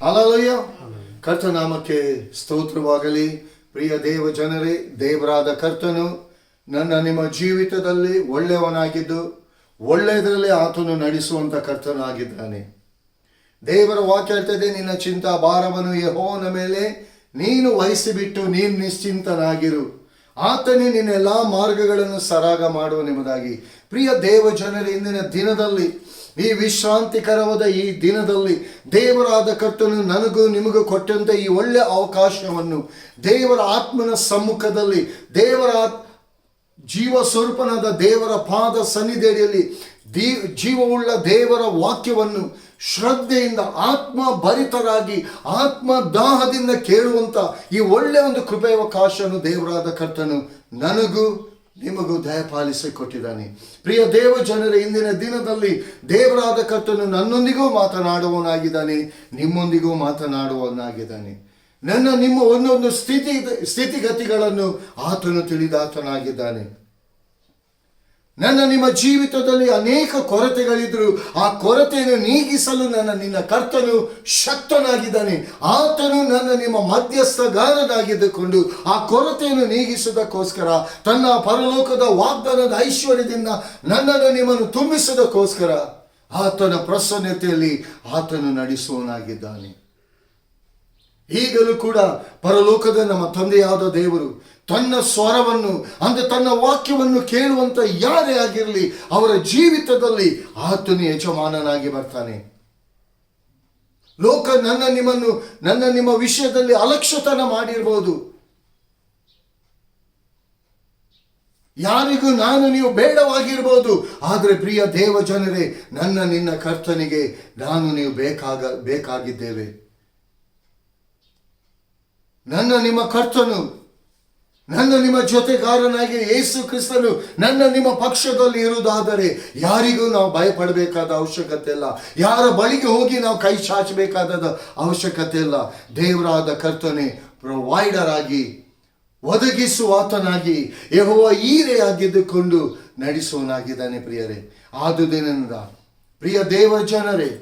Hallelujah. ಕರ್ತನಾಮಕ್ಕೆ ಸ್ತೋತ್ರವಾಗಲಿ. ಪ್ರಿಯ ದೇವ ಜನರೇ, ದೇವರಾದ ಕರ್ತನು ನನ್ನ ನಿಮ್ಮ ಜೀವಿತದಲ್ಲಿ ಒಳ್ಳೆಯವನಾಗಿದ್ದು ಒಳ್ಳೆಯದರಲ್ಲಿ ಆತನು ನಡೆಸುವಂತ ಕರ್ತನಾಗಿದ್ದಾನೆ. ದೇವರ ವಾಕ್ಯ ಹೇಳ್ತದೆ, ನಿನ್ನ ಚಿಂತಾ ಭಾರವನ್ನು ಯೆಹೋವನ ಮೇಲೆ ನೀನು ವಹಿಸಿಬಿಟ್ಟು ನೀನು ನಿಶ್ಚಿಂತನಾಗಿರು, ಆತನೇ ನಿನ್ನ ಎಲ್ಲ ಮಾರ್ಗಗಳನ್ನು ಸರಾಗ ಮಾಡುವನೆಂಬುದಾಗಿ. ಪ್ರಿಯ ದೇವ ಜನರೇ, ಇಂದಿನ ದಿನದಲ್ಲಿ, ಈ ವಿಶ್ರಾಂತಿಕರವಾದ ಈ ದಿನದಲ್ಲಿ ದೇವರಾದ ಕರ್ತನು ನನಗೂ ನಿಮಗೂ ಕೊಟ್ಟಂತೆ ಈ ಒಳ್ಳೆಯ ಅವಕಾಶವನ್ನು ದೇವರ ಆತ್ಮನ ಸಮ್ಮುಖದಲ್ಲಿ, ದೇವರ ಜೀವ ಸ್ವರೂಪನಾದ ದೇವರ ಪಾದ ಸನ್ನಿಧಿಯಲ್ಲಿ ಜೀವವುಳ್ಳ ದೇವರ ವಾಕ್ಯವನ್ನು ಶ್ರದ್ಧೆಯಿಂದ ಆತ್ಮ ಭರಿತರಾಗಿ ಆತ್ಮ ದಾಹದಿಂದ ಕೇಳುವಂತ ಈ ಒಳ್ಳೆಯ ಒಂದು ಕೃಪೆಯವಕಾಶವನ್ನು ದೇವರಾದ ಕರ್ತನು ನನಗೂ ನಿಮಗೂ ದಯಪಾಲಿಸಿಕೊಟ್ಟಿದ್ದಾನೆ. ಪ್ರಿಯ ದೇವ ಜನರೇ, ಇಂದಿನ ದಿನದಲ್ಲಿ ದೇವರಾದ ಕರ್ತನು ನನ್ನೊಂದಿಗೂ ಮಾತನಾಡುವವನಾಗಿದ್ದಾನೆ, ನಿಮ್ಮೊಂದಿಗೂ ಮಾತನಾಡುವವನಾಗಿದ್ದಾನೆ. ನಿಮ್ಮ ಒಂದೊಂದು ಸ್ಥಿತಿಗತಿಗಳನ್ನು ಆತನು ತಿಳಿದಾತನಾಗಿದ್ದಾನೆ. ನಿಮ್ಮ ಜೀವಿತದಲ್ಲಿ ಅನೇಕ ಕೊರತೆಗಳಿದ್ರು ಆ ಕೊರತೆಯನ್ನು ನೀಗಿಸಲು ನಿನ್ನ ಕರ್ತನು ಶಕ್ತನಾಗಿದ್ದಾನೆ. ಆತನು ನಿಮ್ಮ ಮಧ್ಯಸ್ಥಗಾರನಾಗಿದ್ದುಕೊಂಡು ಆ ಕೊರತೆಯನ್ನು ನೀಗಿಸುವುದಕ್ಕೋಸ್ಕರ ತನ್ನ ಪರಲೋಕದ ವಾಗ್ದಾನದ ಐಶ್ವರ್ಯದಿಂದ ನನ್ನನ್ನು ನಿಮ್ಮನ್ನು ತುಂಬಿಸುವುದಕ್ಕೋಸ್ಕರ ಆತನ ಪ್ರಸನ್ನತೆಯಲ್ಲಿ ಆತನು ನಡೆಸುವನಾಗಿದ್ದಾನೆ. ಈಗಲೂ ಕೂಡ ಪರಲೋಕದ ನಮ್ಮ ತಂದೆಯಾದ ದೇವರು ತನ್ನ ಸ್ವರವನ್ನು ಅಂದರೆ ತನ್ನ ವಾಕ್ಯವನ್ನು ಕೇಳುವಂತ ಯಾರೇ ಆಗಿರಲಿ ಅವರ ಜೀವಿತದಲ್ಲಿ ಆತನು ಯಜಮಾನನಾಗಿ ಬರ್ತಾನೆ. ಲೋಕ ನನ್ನ ನಿಮ್ಮ ವಿಷಯದಲ್ಲಿ ಅಲಕ್ಷ್ಯತನ ಮಾಡಿರಬಹುದು, ಯಾರಿಗೂ ನಾನು ನೀವು ಬೇಡವಾಗಿರ್ಬೋದು. ಆದರೆ ಪ್ರಿಯ ದೇವ ಜನರೇ, ನಿನ್ನ ಕರ್ತನಿಗೆ ನಾನು ನೀವು ಬೇಕಾಗಿದ್ದೇವೆ. ನಿಮ್ಮ ಕರ್ತನು ನಿಮ್ಮ ಜೊತೆಗಾರನಾಗಿ ಯೇಸು ಕ್ರಿಸ್ತನು ನಿಮ್ಮ ಪಕ್ಷದಲ್ಲಿ ಇರುವುದಾದರೆ ಯಾರಿಗೂ ನಾವು ಭಯಪಡಬೇಕಾದ ಅವಶ್ಯಕತೆ ಇಲ್ಲ, ಯಾರ ಬಳಿಗೆ ಹೋಗಿ ನಾವು ಕೈ ಚಾಚಬೇಕಾದ ಅವಶ್ಯಕತೆ ಇಲ್ಲ. ದೇವರಾದ ಕರ್ತನೆ ಪ್ರೊವೈಡರ್ ಆಗಿ, ಒದಗಿಸುವಾತನಾಗಿ, ಯೆಹೋವ ಈರೆಯಾಗಿದ್ದುಕೊಂಡು ನಡೆಸುವನಾಗಿದ್ದಾನೆ. ಪ್ರಿಯರೇ, ಆದುದರಿಂದ ಪ್ರಿಯ ದೇವ ಜನರೇ,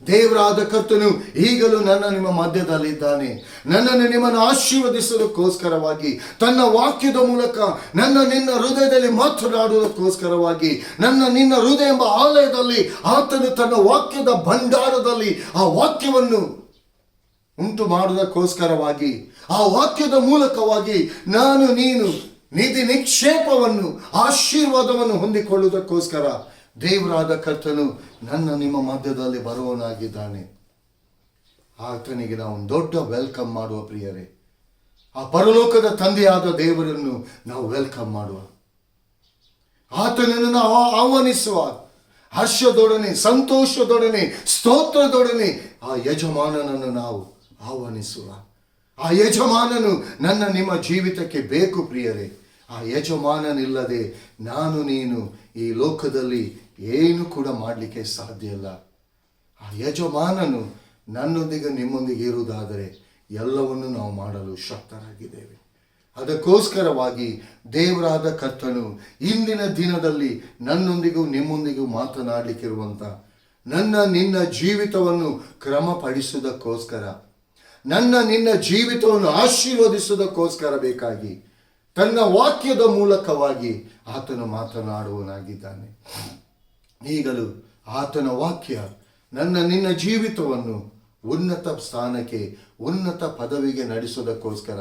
ದೇವರಾದ ಕರ್ತನು ಈಗಲೂ ನಿಮ್ಮ ಮಧ್ಯದಲ್ಲಿದ್ದಾನೆ. ನಿಮ್ಮನ್ನು ಆಶೀರ್ವದಿಸೋದಕ್ಕೋಸ್ಕರವಾಗಿ, ತನ್ನ ವಾಕ್ಯದ ಮೂಲಕ ನಿನ್ನ ಹೃದಯದಲ್ಲಿ ಮಾತನಾಡುವುದಕ್ಕೋಸ್ಕರವಾಗಿ, ನಿನ್ನ ಹೃದಯ ಎಂಬ ಆಲಯದಲ್ಲಿ ಆತನು ತನ್ನ ವಾಕ್ಯದ ಭಂಡಾರದಲ್ಲಿ ಆ ವಾಕ್ಯವನ್ನು ಉಂಟು ಮಾಡುವುದಕ್ಕೋಸ್ಕರವಾಗಿ, ಆ ವಾಕ್ಯದ ಮೂಲಕವಾಗಿ ನೀನು ನಿಧಿ ನಿಕ್ಷೇಪವನ್ನು ಆಶೀರ್ವಾದವನ್ನು ಹೊಂದಿಕೊಳ್ಳುವುದಕ್ಕೋಸ್ಕರ ದೇವರಾದ ಕರ್ತನು ನಿಮ್ಮ ಮಧ್ಯದಲ್ಲಿ ಬರುವನಾಗಿದ್ದಾನೆ. ಆತನಿಗೆ ನಾವು ದೊಡ್ಡ ವೆಲ್ಕಮ್ ಮಾಡುವ. ಪ್ರಿಯರೇ, ಆ ಪರಲೋಕದ ತಂದೆಯಾದ ದೇವರನ್ನು ನಾವು ವೆಲ್ಕಮ್ ಮಾಡುವ, ಆತನನ್ನು ನಾವು ಆಹ್ವಾನಿಸುವ, ಹರ್ಷದೊಡನೆ, ಸಂತೋಷದೊಡನೆ, ಸ್ತೋತ್ರದೊಡನೆ ಆ ಯಜಮಾನನನ್ನು ನಾವು ಆಹ್ವಾನಿಸುವ. ಆ ಯಜಮಾನನು ನಿಮ್ಮ ಜೀವಿತಕ್ಕೆ ಬೇಕು. ಪ್ರಿಯರೇ, ಆ ಯಜಮಾನನಿಲ್ಲದೆ ನೀನು ಈ ಲೋಕದಲ್ಲಿ ಏನು ಕೂಡ ಮಾಡಲಿಕ್ಕೆ ಸಾಧ್ಯ ಇಲ್ಲ. ಆ ಯಜಮಾನನು ನನ್ನೊಂದಿಗೆ ನಿಮ್ಮೊಂದಿಗೆ ಇರುವುದಾದರೆ ಎಲ್ಲವನ್ನು ನಾವು ಮಾಡಲು ಶಕ್ತರಾಗಿದ್ದೇವೆ. ಅದಕ್ಕೋಸ್ಕರವಾಗಿ ದೇವರಾದ ಕರ್ತನು ಇಂದಿನ ದಿನದಲ್ಲಿ ನನ್ನೊಂದಿಗೂ ನಿಮ್ಮೊಂದಿಗೂ ಮಾತನಾಡಲಿಕ್ಕಿರುವಂಥ ನಿನ್ನ ಜೀವಿತವನ್ನು ಕ್ರಮಪಡಿಸುವುದಕ್ಕೋಸ್ಕರ, ನಿನ್ನ ಜೀವಿತವನ್ನು ಆಶೀರ್ವದಿಸುವುದಕ್ಕೋಸ್ಕರ ಬೇಕಾಗಿ ತನ್ನ ವಾಕ್ಯದ ಮೂಲಕವಾಗಿ ಆತನು ಮಾತನಾಡುವನಾಗಿದ್ದಾನೆ. ಈಗಲೂ ಆತನ ವಾಕ್ಯ ನಿನ್ನ ಜೀವಿತವನ್ನು ಉನ್ನತ ಸ್ಥಾನಕ್ಕೆ, ಉನ್ನತ ಪದವಿಗೆ ನಡೆಸೋದಕ್ಕೋಸ್ಕರ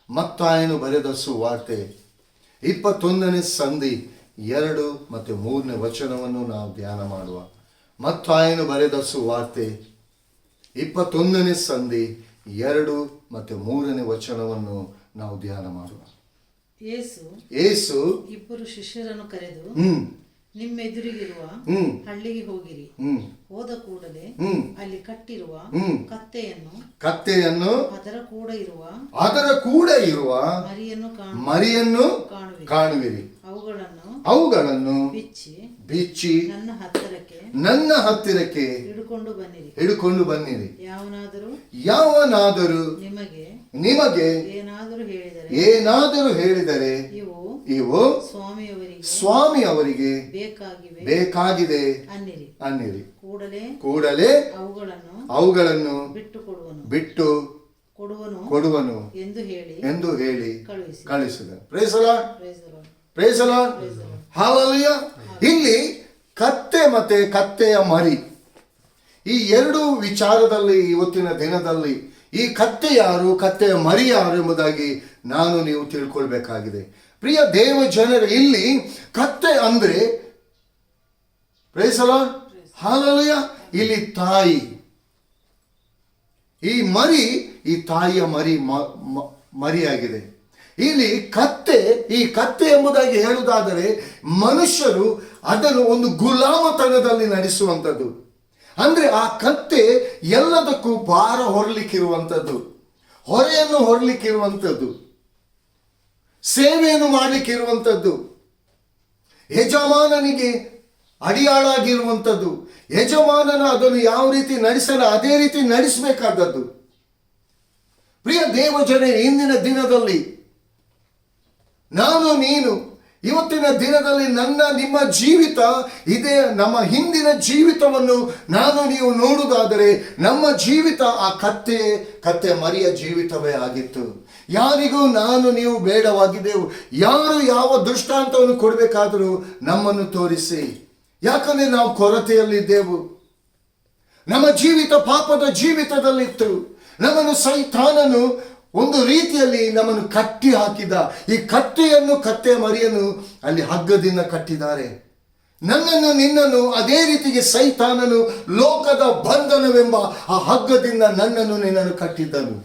ಮತ್ತಾಯನು ಬರೆದ ಸುವಾರ್ತೆ 21ನೇ ಸಂಧಿ 2 ಮತ್ತು 3ನೇ ವಚನವನ್ನು ನಾವು ಧ್ಯಾನ ಮಾಡುವ. ಮತ್ತಾಯನು ಬರೆದ ಸುವಾರ್ತೆ 21ನೇ ಸಂಧಿ 2 ಮತ್ತು 3ನೇ ವಚನವನ್ನು ನಾವು ಧ್ಯಾನ ಮಾಡುವ. ಯೇಸು ಇಬ್ಬರು ಶಿಷ್ಯರನ್ನು ಕರೆದು ನಿಮ್ಮೆದುರಿಗಿರುವ ಹಳ್ಳಿಗೆ ಹೋಗಿರಿ. ಹೋದ ಕೂಡಲೇ ಅಲ್ಲಿ ಕಟ್ಟಿರುವ ಕತ್ತೆಯನ್ನು ಅದರ ಕೂಡ ಇರುವ ಮರಿಯನ್ನು ಕಾಣುವಿರಿ. ಅವುಗಳನ್ನು ಬಿಚ್ಚಿ ನನ್ನ ಹತ್ತಿರಕ್ಕೆ ಹಿಡುಕೊಂಡು ಬನ್ನಿರಿ. ಯಾವನಾದರೂ ನಿಮಗೆ ಏನಾದರೂ ಹೇಳಿದರೆ ಇವು ಸ್ವಾಮಿ ಅವರಿಗೆ ಬೇಕಾಗಿದೆ ಅನ್ನಿರಿ. ಕೂಡಲೇ ಅವುಗಳನ್ನು ಬಿಟ್ಟು ಕೊಡುವನು ಎಂದು ಹೇಳಿ ಕಳಿಸಿದನು. Praise the Lord. ಹಲ್ಲೆಲೂಯಾ. ಇಲ್ಲಿ ಕತ್ತೆ ಮತ್ತೆ ಕತ್ತೆಯ ಮರಿ, ಈ ಎರಡು ವಿಚಾರದಲ್ಲಿ ಇವತ್ತಿನ ದಿನದಲ್ಲಿ ಈ ಕತ್ತೆ ಯಾರು, ಕತ್ತೆಯ ಮರಿ ಯಾರು ಎಂಬುದಾಗಿ ನಾನು ನೀವು ತಿಳ್ಕೊಳ್ಬೇಕಾಗಿದೆ. ಪ್ರಿಯ ದೇವ ಜನರು, ಇಲ್ಲಿ ಕತ್ತೆ ಅಂದ್ರೆ ಪ್ರೈಸ್ ದಿ ಲಾರ್ಡ್, ಹಲ್ಲೆಲೂಯಾ, ಇಲ್ಲಿ ತಾಯಿ. ಈ ಮರಿ ಈ ತಾಯಿಯ ಮರಿಯಾಗಿದೆ. ಇಲ್ಲಿ ಈ ಕತ್ತೆ ಎಂಬುದಾಗಿ ಹೇಳುವುದಾದರೆ ಮನುಷ್ಯರು ಅದನ್ನು ಒಂದು ಗುಲಾಮತನದಲ್ಲಿ ನಡೆಸುವಂಥದ್ದು. ಅಂದ್ರೆ ಆ ಕತ್ತೆ ಎಲ್ಲದಕ್ಕೂ ಭಾರ ಹೊರಲಿಕ್ಕಿರುವಂಥದ್ದು, ಹೊರೆಯನ್ನು ಹೊರಲಿಕ್ಕಿರುವಂಥದ್ದು, ಸೇವೆಯನ್ನು ಮಾಡಲಿಕ್ಕಿರುವಂಥದ್ದು, ಯಜಮಾನನಿಗೆ ಅಡಿಯಾಳಾಗಿರುವಂಥದ್ದು. ಯಜಮಾನನ ಅದನ್ನು ಯಾವ ರೀತಿ ನಡೆಸಲ್ಲ ಅದೇ ರೀತಿ ನಡೆಸಬೇಕಾದದ್ದು. ಪ್ರಿಯ ದೇವಜನ, ಇಂದಿನ ದಿನದಲ್ಲಿ ನಾನು ನೀನು ಇವತ್ತಿನ ದಿನದಲ್ಲಿ ನನ್ನ ನಿಮ್ಮ ಜೀವಿತ ಇದೇ. ನಮ್ಮ ಹಿಂದಿನ ಜೀವಿತವನ್ನು ನಾನು ನೀವು ನೋಡುವುದಾದರೆ ನಮ್ಮ ಜೀವಿತ ಆ ಕತ್ತೆ ಮರಿಯ ಜೀವಿತವೇ ಆಗಿತ್ತು. ಯಾರಿಗೂ ನಾನು ನೀವು ಬೇಡವಾಗಿದ್ದೆವು. ಯಾರು ಯಾವ ದೃಷ್ಟಾಂತವನ್ನು ಕೊಡಬೇಕಾದರೂ ನಮ್ಮನ್ನು ತೋರಿಸಿ, ಯಾಕಂದ್ರೆ ನಾವು ಕೊರತೆಯಲ್ಲಿದ್ದೆವು. ನಮ್ಮ ಜೀವಿತ ಪಾಪದ ಜೀವಿತದಲ್ಲಿತ್ತು. ನಮ್ಮನ್ನು ಸೈತಾನನು ಒಂದು ರೀತಿಯಲ್ಲಿ ನಮ್ಮನ್ನು ಕಟ್ಟಿ ಹಾಕಿದ. ಈ ಕತ್ತೆ ಮರಿಯನ್ನು ಅಲ್ಲಿ ಹಗ್ಗದಿಂದ ಕಟ್ಟಿದ್ದಾರೆ. ನನ್ನನ್ನು ನಿನ್ನನ್ನು ಅದೇ ರೀತಿಗೆ ಸೈತಾನನು ಲೋಕದ ಬಂಧನವೆಂಬ ಆ ಹಗ್ಗದಿಂದ ನನ್ನನ್ನು ನಿನ್ನನ್ನು ಕಟ್ಟಿದ್ದನು.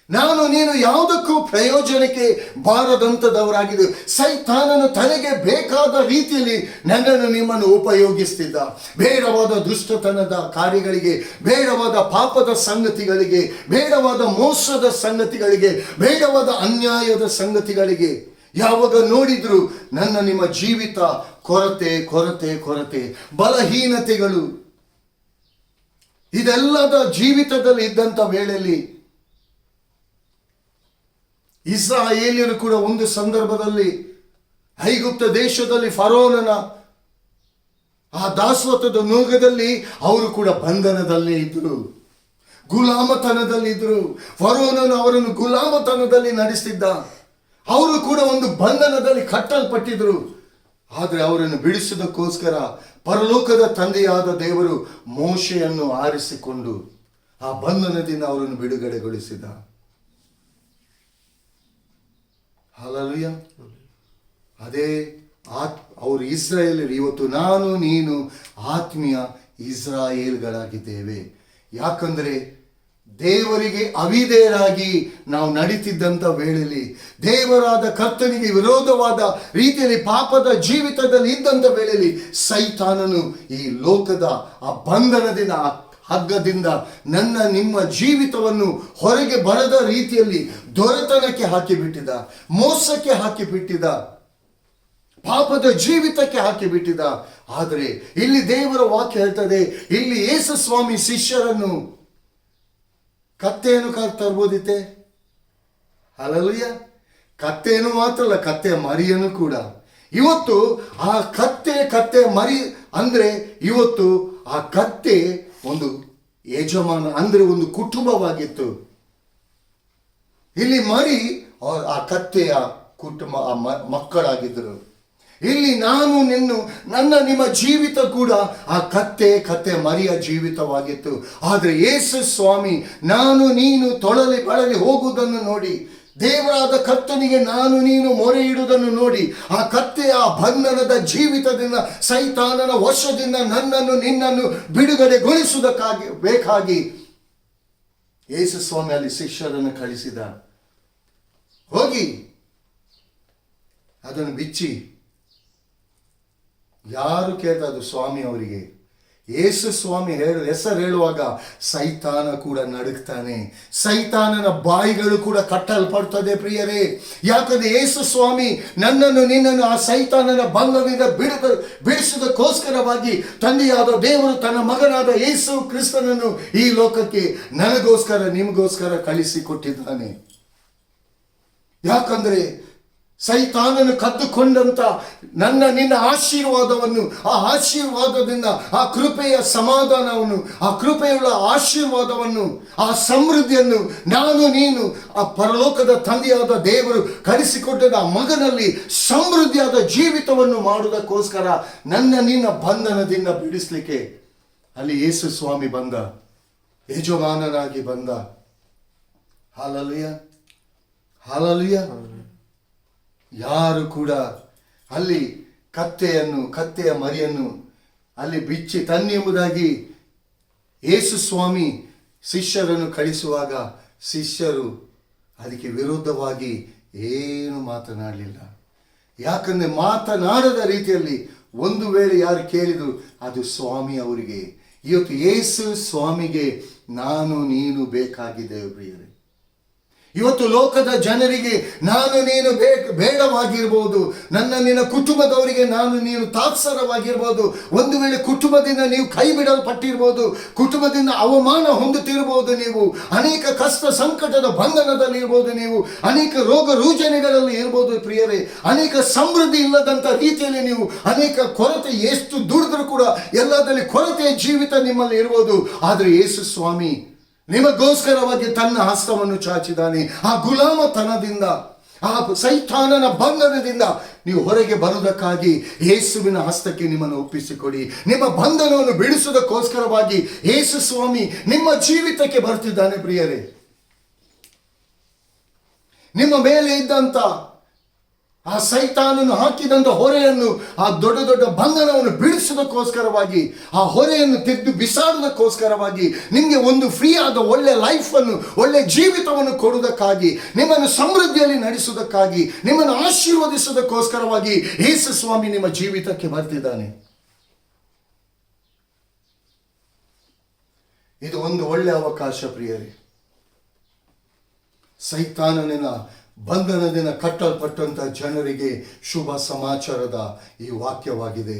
ನಾನು ನೀನು ಯಾವುದಕ್ಕೂ ಪ್ರಯೋಜನಕ್ಕೆ ಬಾರದಂಥದವರಾಗಿದ್ದು ಸೈತಾನನು ತನಗೆ ಬೇಕಾದ ರೀತಿಯಲ್ಲಿ ನನ್ನನ್ನು ನಿಮ್ಮನ್ನು ಉಪಯೋಗಿಸ್ತಿದ್ದ. ಬೇಡವಾದ ದುಷ್ಟತನದ ಕಾರ್ಯಗಳಿಗೆ, ಬೇಡವಾದ ಪಾಪದ ಸಂಗತಿಗಳಿಗೆ, ಬೇಡವಾದ ಮೋಸದ ಸಂಗತಿಗಳಿಗೆ, ಬೇಡವಾದ ಅನ್ಯಾಯದ ಸಂಗತಿಗಳಿಗೆ. ಯಾವಾಗ ನೋಡಿದ್ರು ನನ್ನ ನಿಮ್ಮ ಜೀವಿತ ಕೊರತೆ, ಬಲಹೀನತೆಗಳು ಇದೆಲ್ಲದ ಜೀವಿತದಲ್ಲಿ ಇದ್ದಂಥ ವೇಳೆಯಲ್ಲಿ ಇಸ್ರಾಯೇಲ್ಯರು ಕೂಡ ಒಂದು ಸಂದರ್ಭದಲ್ಲಿ ಐಗುಪ್ತ ದೇಶದಲ್ಲಿ ಫರೋನನ ಆ ದಾಸತ್ವದ ನೋಗದಲ್ಲಿ ಅವರು ಕೂಡ ಬಂಧನದಲ್ಲೇ ಇದ್ರು, ಗುಲಾಮತನದಲ್ಲಿ ಇದ್ರು. ಫರೋನನು ಅವರನ್ನು ಗುಲಾಮತನದಲ್ಲಿ ನಡೆಸಿದ್ದ. ಅವರು ಕೂಡ ಒಂದು ಬಂಧನದಲ್ಲಿ ಕಟ್ಟಲ್ಪಟ್ಟಿದ್ರು. ಆದರೆ ಅವರನ್ನು ಬಿಡಿಸುವುದಕ್ಕೋಸ್ಕರ ಪರಲೋಕದ ತಂದೆಯಾದ ದೇವರು ಮೋಶೆಯನ್ನು ಆರಿಸಿಕೊಂಡು ಆ ಬಂಧನದಿಂದ ಅವರನ್ನು ಬಿಡುಗಡೆಗೊಳಿಸಿದ. ಹಲ್ಲೆಲೂಯಾ. ಅದೇ ಅವರು ಇಸ್ರಾಯೇಲರು. ಇವತ್ತು ನಾನು ನೀನು ಆತ್ಮೀಯ ಇಸ್ರಾಯೇಲ್ಗಳಾಗಿದ್ದೇವೆ. ಯಾಕಂದರೆ ದೇವರಿಗೆ ಅವಿಧೇಯರಾಗಿ ನಾವು ನಡೀತಿದ್ದಂಥ ವೇಳೆಯಲ್ಲಿ, ದೇವರಾದ ಕರ್ತನಿಗೆ ವಿರೋಧವಾದ ರೀತಿಯಲ್ಲಿ ಪಾಪದ ಜೀವಿತದಲ್ಲಿ ಇದ್ದಂಥ ವೇಳೆಯಲ್ಲಿ ಸೈತಾನನು ಈ ಲೋಕದ ಆ ಬಂಧನದಿಂದ, ಆ ಹಗ್ಗದಿಂದ ನನ್ನ ನಿಮ್ಮ ಜೀವಿತವನ್ನು ಹೊರಗೆ ಬರದ ರೀತಿಯಲ್ಲಿ ದೊರೆತನಕ್ಕೆ ಹಾಕಿಬಿಟ್ಟಿದ, ಮೋಸಕ್ಕೆ ಹಾಕಿಬಿಟ್ಟಿದ, ಪಾಪದ ಜೀವಿತಕ್ಕೆ ಹಾಕಿಬಿಟ್ಟಿದ. ಆದರೆ ಇಲ್ಲಿ ದೇವರ ವಾಕ್ಯ ಹೇಳ್ತದೆ, ಇಲ್ಲಿ ಯೇಸು ಸ್ವಾಮಿ ಶಿಷ್ಯರನ್ನು ಕತ್ತೆಯನ್ನು ತರ್ಬೋದಿತ್ತೆ. ಹಲ್ಲೆಲೂಯಾ. ಕತ್ತೆಯನ್ನು ಮಾತ್ರ ಅಲ್ಲ, ಕತ್ತೆ ಮರಿಯನ್ನು ಕೂಡ. ಇವತ್ತು ಆ ಕತ್ತೆ ಮರಿ ಅಂದ್ರೆ ಇವತ್ತು ಆ ಕತ್ತೆ ಒಂದು ಯಜಮಾನ ಅಂದ್ರೆ ಒಂದು ಕುಟುಂಬವಾಗಿತ್ತು. ಇಲ್ಲಿ ಮರಿ ಆ ಕತ್ತೆಯ ಕುಟುಂಬ, ಆ ಮಕ್ಕಳಾಗಿದ್ದರು. ಇಲ್ಲಿ ನನ್ನ ನಿಮ್ಮ ಜೀವಿತ ಕೂಡ ಆ ಕತ್ತೆ ಮರಿಯ ಜೀವಿತವಾಗಿತ್ತು. ಆದರೆ ಯೇಸು ಸ್ವಾಮಿ ನಾನು ನೀನು ತೊಳಲಿ ಬಳಲಿ ಹೋಗುವುದನ್ನು ನೋಡಿ, ದೇವರಾದ ಕರ್ತನಿಗೆ ನಾನು ನೀನು ಮೊರೆ ಇಡುವುದನ್ನು ನೋಡಿ, ಆ ಕತ್ತೆಯ ಬಂಧನದ ಜೀವಿತದಿಂದ, ಸೈತಾನನ ವಶದಿಂದ ನನ್ನನ್ನು ನಿನ್ನನ್ನು ಬಿಡುಗಡೆಗೊಳಿಸುವುದಕ್ಕಾಗಿ ಬೇಕಾಗಿ ಯೇಸು ಸ್ವಾಮಿ ಅಲ್ಲಿ ಶಿಷ್ಯರನ್ನು ಕಳಿಸಿದ. ಹೋಗಿ ಅದನ್ನು ಬಿಚ್ಚಿ. ಯಾರು ಕೇಳ್ತಾ ಅದು ಸ್ವಾಮಿ ಅವರಿಗೆ. ಯೇಸು ಸ್ವಾಮಿ ಹೆಸರು ಹೇಳುವಾಗ ಸೈತಾನ ಕೂಡ ನಡುಗ್ತಾನೆ, ಸೈತಾನನ ಬಾಯಿಗಳು ಕೂಡ ಕಟ್ಟಲ್ಪಡ್ತದೆ ಪ್ರಿಯರೇ. ಯಾಕಂದ್ರೆ ಯೇಸು ಸ್ವಾಮಿ ನನ್ನನ್ನು ನಿನ್ನನ್ನು ಆ ಸೈತಾನನ ಬಂಧನದಿಂದ ಬಿಡಿಸುವುದಕ್ಕೋಸ್ಕರವಾಗಿ ತಂದೆಯಾದ ದೇವರು ತನ್ನ ಮಗನಾದ ಯೇಸು ಕ್ರಿಸ್ತನನ್ನು ಈ ಲೋಕಕ್ಕೆ ನನಗೋಸ್ಕರ ನಿಮಗೋಸ್ಕರ ಕಳಿಸಿಕೊಟ್ಟಿದ್ದಾನೆ. ಯಾಕಂದ್ರೆ ಸೈತಾನನು ಕದ್ದುಕೊಂಡಂತ ನನ್ನ ನಿನ್ನ ಆಶೀರ್ವಾದವನ್ನು, ಆ ಆಶೀರ್ವಾದದಿಂದ ಆ ಕೃಪೆಯ ಸಮಾಧಾನವನ್ನು, ಆ ಕೃಪೆಯುಳ್ಳ ಆಶೀರ್ವಾದವನ್ನು, ಆ ಸಮೃದ್ಧಿಯನ್ನು ನಾನು ನೀನು ಆ ಪರಲೋಕದ ತಂದೆಯಾದ ದೇವರು ಕಳಿಸಿಕೊಟ್ಟದ ಆ ಮಗನಲ್ಲಿ ಸಮೃದ್ಧಿಯಾದ ಜೀವಿತವನ್ನು ಮಾಡುವುದಕ್ಕೋಸ್ಕರ ನನ್ನ ನಿನ್ನ ಬಂಧನದಿಂದ ಬಿಡಿಸ್ಲಿಕ್ಕೆ ಅಲ್ಲಿ ಯೇಸು ಸ್ವಾಮಿ ಬಂದ, ಯಜಮಾನನಾಗಿ ಬಂದ. Hallelujah, hallelujah. ಯಾರು ಕೂಡ ಅಲ್ಲಿ ಕತ್ತೆಯ ಮರಿಯನ್ನು ಅಲ್ಲಿ ಬಿಚ್ಚಿ ತನ್ನೆಂಬುದಾಗಿ ಯೇಸು ಸ್ವಾಮಿ ಶಿಷ್ಯರನ್ನು ಕಳಿಸುವಾಗ ಶಿಷ್ಯರು ಅದಕ್ಕೆ ವಿರುದ್ಧವಾಗಿ ಏನು ಮಾತನಾಡಲಿಲ್ಲ. ಯಾಕಂದ್ರೆ ಮಾತನಾಡದ ರೀತಿಯಲ್ಲಿ ಒಂದು ವೇಳೆ ಯಾರು ಕೇಳಿದ್ರು ಅದು ಸ್ವಾಮಿ ಅವರಿಗೆ. ಇವತ್ತು ಯೇಸು ಸ್ವಾಮಿಗೆ ನಾನು ನೀನು ಬೇಕಾಗಿದ್ದೇವೆ ಪ್ರಿಯರೇ. ಇವತ್ತು ಲೋಕದ ಜನರಿಗೆ ನಾನು ನೀನು ಬೇಡವಾಗಿರ್ಬೋದು, ನನ್ನ ನಿನ್ನ ಕುಟುಂಬದವರಿಗೆ ನಾನು ನೀನು ತಾತ್ಸರವಾಗಿರ್ಬೋದು. ಒಂದು ವೇಳೆ ಕುಟುಂಬದಿಂದ ನೀವು ಕೈ ಬಿಡಲ್ಪಟ್ಟಿರ್ಬೋದು, ಕುಟುಂಬದಿಂದ ಅವಮಾನ ಹೊಂದುತ್ತಿರ್ಬೋದು, ನೀವು ಅನೇಕ ಕಷ್ಟ ಸಂಕಟದ ಬಂಧನದಲ್ಲಿ ಇರ್ಬೋದು, ನೀವು ಅನೇಕ ರೋಗ ರುಜಿನಗಳಲ್ಲಿ ಇರ್ಬೋದು ಪ್ರಿಯರೇ. ಅನೇಕ ಸಮೃದ್ಧಿ ಇಲ್ಲದಂಥ ರೀತಿಯಲ್ಲಿ ನೀವು ಅನೇಕ ಕೊರತೆ, ಎಷ್ಟು ದುಡಿದ್ರೂ ಕೂಡ ಎಲ್ಲದಲ್ಲಿ ಕೊರತೆಯ ಜೀವಿತ ನಿಮ್ಮಲ್ಲಿ ಇರ್ಬೋದು. ಆದರೆ ಯೇಸು ಸ್ವಾಮಿ ನಿಮಗೋಸ್ಕರವಾಗಿ ತನ್ನ ಹಸ್ತವನ್ನು ಚಾಚಿದ್ದಾನೆ. ಆ ಗುಲಾಮತನದಿಂದ, ಆ ಸೈತಾನನ ಬಂಧನದಿಂದ ನೀವು ಹೊರಗೆ ಬರುವುದಕ್ಕಾಗಿ ಯೇಸುವಿನ ಹಸ್ತಕ್ಕೆ ನಿಮ್ಮನ್ನು ಒಪ್ಪಿಸಿಕೊಡಿ. ನಿಮ್ಮ ಬಂಧನವನ್ನು ಬಿಡಿಸುವುದಕ್ಕೋಸ್ಕರವಾಗಿ ಯೇಸು ಸ್ವಾಮಿ ನಿಮ್ಮ ಜೀವಿತಕ್ಕೆ ಬರ್ತಿದ್ದಾನೆ ಪ್ರಿಯರೇ. ನಿಮ್ಮ ಮೇಲೆ ಇದ್ದಂತ ಆ ಸೈತಾನನು ಹಾಕಿದಂಥ ಹೊರೆಯನ್ನು, ಆ ದೊಡ್ಡ ದೊಡ್ಡ ಬಂಧನವನ್ನು ಬಿಡಿಸೋದಕ್ಕೋಸ್ಕರವಾಗಿ, ಆ ಹೊರೆಯನ್ನು ತೆಗೆದು ಬಿಸಾಡುವುದಕ್ಕೋಸ್ಕರವಾಗಿ, ನಿಮಗೆ ಒಂದು ಫ್ರೀ ಆದ ಒಳ್ಳೆ ಲೈಫನ್ನು, ಒಳ್ಳೆ ಜೀವಿತವನ್ನು ಕೊಡುವುದಕ್ಕಾಗಿ, ನಿಮ್ಮನ್ನು ಸಮೃದ್ಧಿಯಲ್ಲಿ ನಡೆಸುವುದಕ್ಕಾಗಿ, ನಿಮ್ಮನ್ನು ಆಶೀರ್ವದಿಸುವುದಕ್ಕೋಸ್ಕರವಾಗಿ ಯೇಸು ಸ್ವಾಮಿ ನಿಮ್ಮ ಜೀವಿತಕ್ಕೆ ಬರ್ತಿದ್ದಾನೆ. ಇದು ಒಂದು ಒಳ್ಳೆ ಅವಕಾಶ ಪ್ರಿಯರೇ. ಸೈತಾನನ ಬಂಧನದಿಂದ ಕಟ್ಟಲ್ಪಟ್ಟಂತ ಜನರಿಗೆ ಶುಭ ಸಮಾಚಾರದ ಈ ವಾಕ್ಯವಾಗಿದೆ.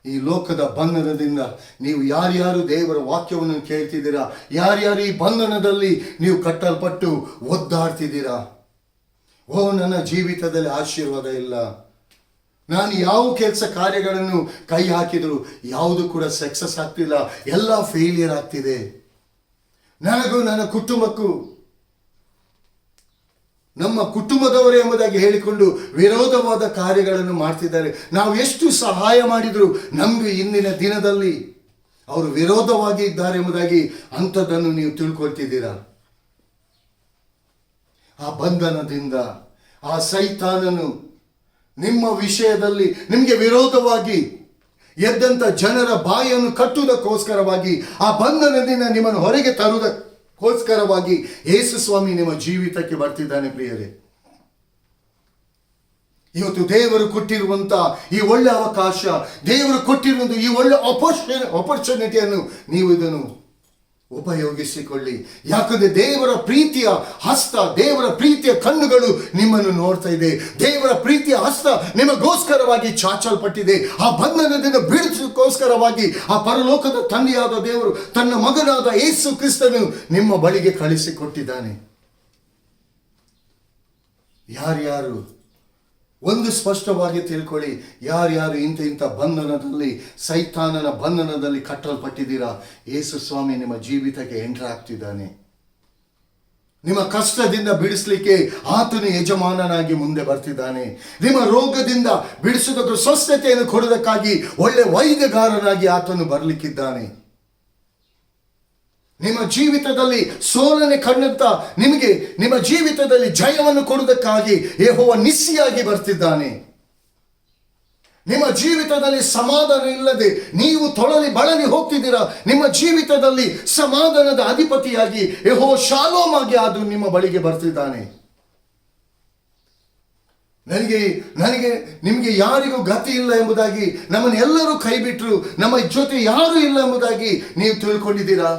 ಈ ಲೋಕದ ಬಂಧನದಿಂದ ನೀವು ಯಾರ್ಯಾರು ದೇವರ ವಾಕ್ಯವನ್ನು ಕೇಳ್ತಿದ್ದೀರಾ, ಯಾರ್ಯಾರು ಈ ಬಂಧನದಲ್ಲಿ ನೀವು ಕಟ್ಟಲ್ಪಟ್ಟು ಒದ್ದಾಡ್ತಿದ್ದೀರಾ, ಓ ನನ್ನ ಜೀವಿತದಲ್ಲಿ ಆಶೀರ್ವಾದ ಇಲ್ಲ, ನಾನು ಯಾವ ಕೆಲಸ ಕಾರ್ಯಗಳನ್ನು ಕೈ ಹಾಕಿದ್ರು ಯಾವುದು ಕೂಡ ಸಕ್ಸಸ್ ಆಗ್ತಿಲ್ಲ, ಎಲ್ಲ ಫೇಲಿಯರ್ ಆಗ್ತಿದೆ, ನನಗೂ ನನ್ನ ಕುಟುಂಬಕ್ಕೂ ನಮ್ಮ ಕುಟುಂಬದವರೇ ಎಂಬುದಾಗಿ ಹೇಳಿಕೊಂಡು ವಿರೋಧವಾದ ಕಾರ್ಯಗಳನ್ನು ಮಾಡ್ತಿದ್ದಾರೆ. ನಾವು ಎಷ್ಟು ಸಹಾಯ ಮಾಡಿದ್ರು ನಮಗೆ ಇಂದಿನ ದಿನದಲ್ಲಿ ಅವರು ವಿರೋಧವಾಗಿ ಇದ್ದಾರೆ ಎಂಬುದಾಗಿ ಅಂಥದ್ದನ್ನು ನೀವು ತಿಳ್ಕೊಳ್ತಿದ್ದೀರಾ. ಆ ಬಂಧನದಿಂದ ಆ ಸೈತಾನನು ನಿಮ್ಮ ವಿಷಯದಲ್ಲಿ ನಿಮಗೆ ವಿರೋಧವಾಗಿ ಎದ್ದಂಥ ಜನರ ಬಾಯನ್ನು ಕಟ್ಟುವುದಕ್ಕೋಸ್ಕರವಾಗಿ, ಆ ಬಂಧನದಿಂದ ನಿಮ್ಮನ್ನು ಹೊರಗೆ ತರುವುದಕ್ಕೋಸ್ಕರವಾಗಿ ಯೇಸು ಸ್ವಾಮಿ ನಿಮ್ಮ ಜೀವಿತಕ್ಕೆ ಬರ್ತಿದ್ದಾನೆ ಪ್ರಿಯರೇ. ಇವತ್ತು ದೇವರು ಕೊಟ್ಟಿರುವಂತ ಈ ಒಳ್ಳೆ ಅವಕಾಶ, ದೇವರು ಕೊಟ್ಟಿರುವಂತ ಈ ಒಳ್ಳೆ ಆಪರ್ಚುನಿಟಿಯನ್ನು ನೀವು ಇದನ್ನು ಉಪಯೋಗಿಸಿಕೊಳ್ಳಿ. ಯಾಕಂದ್ರೆ ದೇವರ ಪ್ರೀತಿಯ ಹಸ್ತ, ದೇವರ ಪ್ರೀತಿಯ ಕಣ್ಣುಗಳು ನಿಮ್ಮನ್ನು ನೋಡ್ತಾ ಇದೆ. ದೇವರ ಪ್ರೀತಿಯ ಹಸ್ತ ನಿಮಗೋಸ್ಕರವಾಗಿ ಚಾಚಲ್ಪಟ್ಟಿದೆ. ಆ ಬಂಧನದಿಂದ ಬಿಡಿಸೋಕ್ಕೋಸ್ಕರವಾಗಿ ಆ ಪರಲೋಕದ ತಂದೆಯಾದ ದೇವರು ತನ್ನ ಮಗನಾದ ಯೇಸು ಕ್ರಿಸ್ತನು ನಿಮ್ಮ ಬಳಿಗೆ ಕಳಿಸಿಕೊಟ್ಟಿದ್ದಾನೆ. ಯಾರ್ಯಾರು ಒಂದು ಸ್ಪಷ್ಟವಾಗಿ ತಿಳ್ಕೊಳ್ಳಿ, ಯಾರ್ಯಾರು ಇಂಥ ಬಂಧನದಲ್ಲಿ, ಸೈತಾನನ ಬಂಧನದಲ್ಲಿ ಕಟ್ಟಲ್ಪಟ್ಟಿದ್ದೀರಾ, ಯೇಸು ಸ್ವಾಮಿ ನಿಮ್ಮ ಜೀವಿತಕ್ಕೆ ಎಂಟರ್ ಆಗ್ತಿದ್ದಾನೆ. ನಿಮ್ಮ ಕಷ್ಟದಿಂದ ಬಿಡಿಸ್ಲಿಕ್ಕೆ ಆತನು ಯಜಮಾನನಾಗಿ ಮುಂದೆ ಬರ್ತಿದ್ದಾನೆ. ನಿಮ್ಮ ರೋಗದಿಂದ ಬಿಡಿಸೋದಕ್ಕೆ, ಸ್ವಸ್ಥತೆಯನ್ನು ಕೊಡೋದಕ್ಕಾಗಿ ಒಳ್ಳೆ ವೈದ್ಯಗಾರನಾಗಿ ಆತನು ಬರಲಿಕ್ಕಿದ್ದಾನೆ. ನಿಮ್ಮ ಜೀವಿತದಲ್ಲಿ ಸೋಲನೆ ಕಂಡಂತ ನಿಮಗೆ ನಿಮ್ಮ ಜೀವಿತದಲ್ಲಿ ಜಯವನ್ನು ಕೊಡುವುದಕ್ಕಾಗಿ ಯೆಹೋವ ನಿಸ್ಸಿಯಾಗಿ ಬರ್ತಿದ್ದಾನೆ. ನಿಮ್ಮ ಜೀವಿತದಲ್ಲಿ ಸಮಾಧಾನ ಇಲ್ಲದೆ ನೀವು ಬಳಲಿ ಹೋಗ್ತಿದ್ದೀರಾ, ನಿಮ್ಮ ಜೀವಿತದಲ್ಲಿ ಸಮಾಧಾನದ ಅಧಿಪತಿಯಾಗಿ ಯೆಹೋವ ಶಾಲೋಮ್ ಆಗಿ ಅದು ನಿಮ್ಮ ಬಳಿಗೆ ಬರ್ತಿದ್ದಾನೆ. ನನಗೆ ನಿಮಗೆ ಯಾರಿಗೂ ಗತಿ ಇಲ್ಲ ಎಂಬುದಾಗಿ, ನಮ್ಮನ್ನು ಎಲ್ಲರೂ ಕೈ ಬಿಟ್ಟರು, ನಮ್ಮ ಜೊತೆ ಯಾರೂ ಇಲ್ಲ ಎಂಬುದಾಗಿ ನೀವು ತಿಳ್ಕೊಂಡಿದ್ದೀರಾ.